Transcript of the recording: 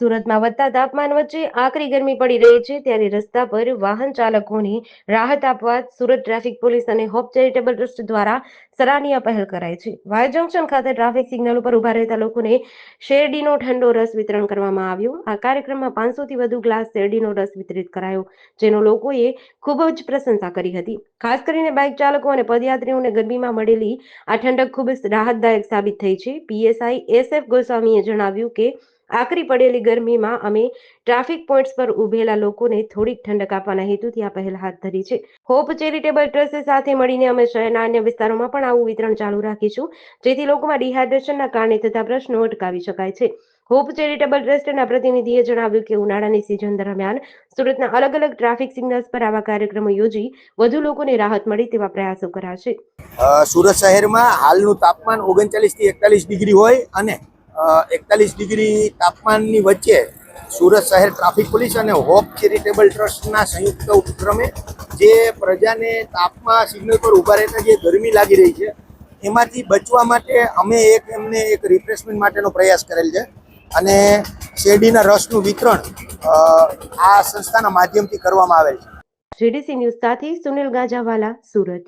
સુરતમાં વધતા તાપમાન વચ્ચે આકરી ગરમી પડી રહી છે ત્યારે રસ્તા પર વાહન ચાલકોને રાહત આપવા સુરત ટ્રાફિક પોલીસ અને હોપ ચેરિટેબલ ટ્રસ્ટ દ્વારા સરાહનીય પહેલ કરાઈ છે। વાય જંકશન ખાતે ટ્રાફિક સિગ્નલ ઉપર ઉભા રહેતા લોકોને શેરડીનો ઠંડો રસ વિતરણ કરવામાં આવ્યું। આ કાર્યક્રમમાં 500 થી વધુ ગ્લાસ શેરડીનો રસ વિતરિત કરાયો, જેનો લોકોએ ખૂબ જ પ્રશંસા કરી હતી। ખાસ કરીને બાઇક ચાલકો અને પદયાત્રીઓને ગરમીમાં મળેલી આ ઠંડક ખૂબ જ રાહતદાયક સાબિત થઈ છે। પીએસઆઈ એસએફ ગોસ્વામીએ જણાવ્યું કે આકરી પડેલી ગરમીમાં અમે ટ્રાફિક પોઈન્ટ્સ પર ઉભેલા લોકોને થોડીક ઠંડક આપવાના હેતુથી આ પહેલ હાથ ધરી છે। હોપ ચેરિટેબલ ટ્રસ્ટ સાથે મળીને અમે શહેરના અન્ય વિસ્તારોમાં પણ આવું વિતરણ ચાલુ રાખીશું, જેથી લોકોમાં ડિહાઇડ્રેશનના કારણે થતા પ્રશ્નો અટકાવી શકાય છે। હોપ ચેરિટેબલ ટ્રસ્ટના પ્રતિનિધિએ જણાવ્યું કે ઉનાળાની સિઝન દરમિયાન સુરતના અલગ અલગ ટ્રાફિક સિગ્નલ્સ પર આવા કાર્યક્રમો યોજી વધુ લોકોને રાહત મળે તેવા પ્રયાસો કરાશે। સુરત શહેરમાં હાલનું તાપમાન 39 થી 41 ડિગ્રી હોય અને 41 ડિગ્રી તાપમાનની વચ્ચે સુરત શહેર ટ્રાફિક પોલીસ અને હોપ ચેરિટેબલ ટ્રસ્ટના સંયુક્ત ઉપક્રમે જે પ્રજાને તાપમાં સિગ્નલ પર ઊભા રહેતા જે ગરમી લાગી રહી છે એમાંથી બચવા માટે અમે એમને એક રિફ્રેશમેન્ટ માટેનો પ્રયાસ કરેલ છે અને શેરડીના રસનું વિતરણ આ સંસ્થાના માધ્યમથી કરવામાં આવેલ છે। જેડીસી ન્યૂઝ સાથે સુનિલ ગાજાવાલા, સુરત।